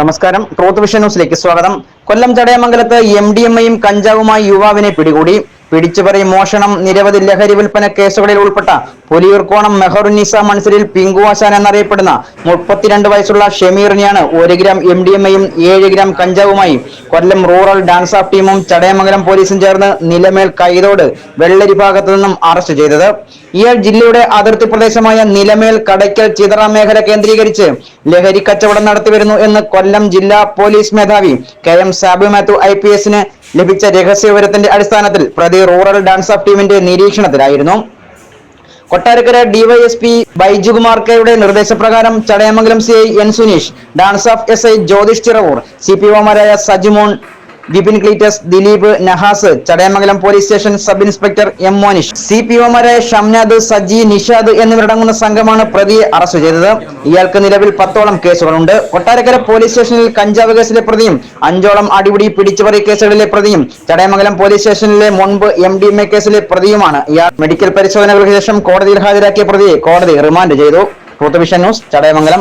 നമസ്കാരം. Truth vision ന്യൂസിലേക്ക് സ്വാഗതം. കൊല്ലം ചടയമംഗലത്ത് MDMA-യും കഞ്ചാവുമായി യുവാവിനെ പിടികൂടി. പിടിച്ചുപറി, മോഷണം, നിരവധി ലഹരി വിൽപ്പന കേസുകളിൽ ഉൾപ്പെട്ട പുലിയൂർക്കോണം മെഹറുന്നിസ മൻസിലിൽ പിങ്കുവാശാൻ എന്നറിയപ്പെടുന്ന 32 വയസ്സുള്ള ഷമീറിനെയാണ് 1 ഗ്രാം MDMA-യും 7 ഗ്രാം കഞ്ചാവുമായി കൊല്ലം റൂറൽ ഡാൻസ് ഓഫ് ടീമും ചടയമംഗലം പോലീസും ചേർന്ന് നിലമേൽ കൈതോട് വെള്ളരി ഭാഗത്തു നിന്നും അറസ്റ്റ് ചെയ്തത്. ഇയാൾ ജില്ലയുടെ അതിർത്തി പ്രദേശമായ നിലമേൽ, കടയ്ക്കൽ, ചിതറ മേഖല കേന്ദ്രീകരിച്ച് ലഹരി കച്ചവടം നടത്തിവരുന്നു എന്ന് കൊല്ലം ജില്ലാ പോലീസ് മേധാവി KM സാബു മാത്യു IPS-ന് ലഭിച്ച രഹസ്യ വിവരത്തിന്റെ അടിസ്ഥാനത്തിൽ പ്രതി റൂറൽ ഡാൻസ് ഓഫ് ടീമിന്റെ നിരീക്ഷണത്തിലായിരുന്നു. കൊട്ടാരക്കര DYSP ബൈജുകുമാർ കെയുടെ നിർദ്ദേശപ്രകാരം ചടയമംഗലം CI N സുനീഷ്, ഡാൻസ് ഓഫ് SI ജ്യോതിഷ് ചിറവൂർ, CPO-മാരായ Sajimon, Vipin Cleetus, Dileep, Nahas, Chadayamangalam police station sub inspector M Monish, CPO-മാരായ ഷംനാദ്, സജി, നിഷാദ് എന്നിവരടങ്ങുന്ന സംഘമാണ് പ്രതിയെ അറസ്റ്റ് ചെയ്തത്. ഇയാൾക്ക് നിലവിൽ 10ഓളം കേസുകളുണ്ട്. കൊട്ടാരക്കര പോലീസ് സ്റ്റേഷനിൽ കഞ്ചാവ് കേസിലെ പ്രതിയും 5ഓളം അടിപിടി, പിടിച്ചുപറി കേസുകളിലെ പ്രതിയും ചടയമംഗലം പോലീസ് സ്റ്റേഷനിലെ മുൻപ് MDMA കേസിലെ പ്രതിയുമാണ് ഇയാൾ. മെഡിക്കൽ പരിശോധനകൾക്ക് ശേഷം കോടതിയിൽ ഹാജരാക്കിയ പ്രതിയെ കോടതി റിമാൻഡ് ചെയ്തു. Truth vision news, Chadayamangalam.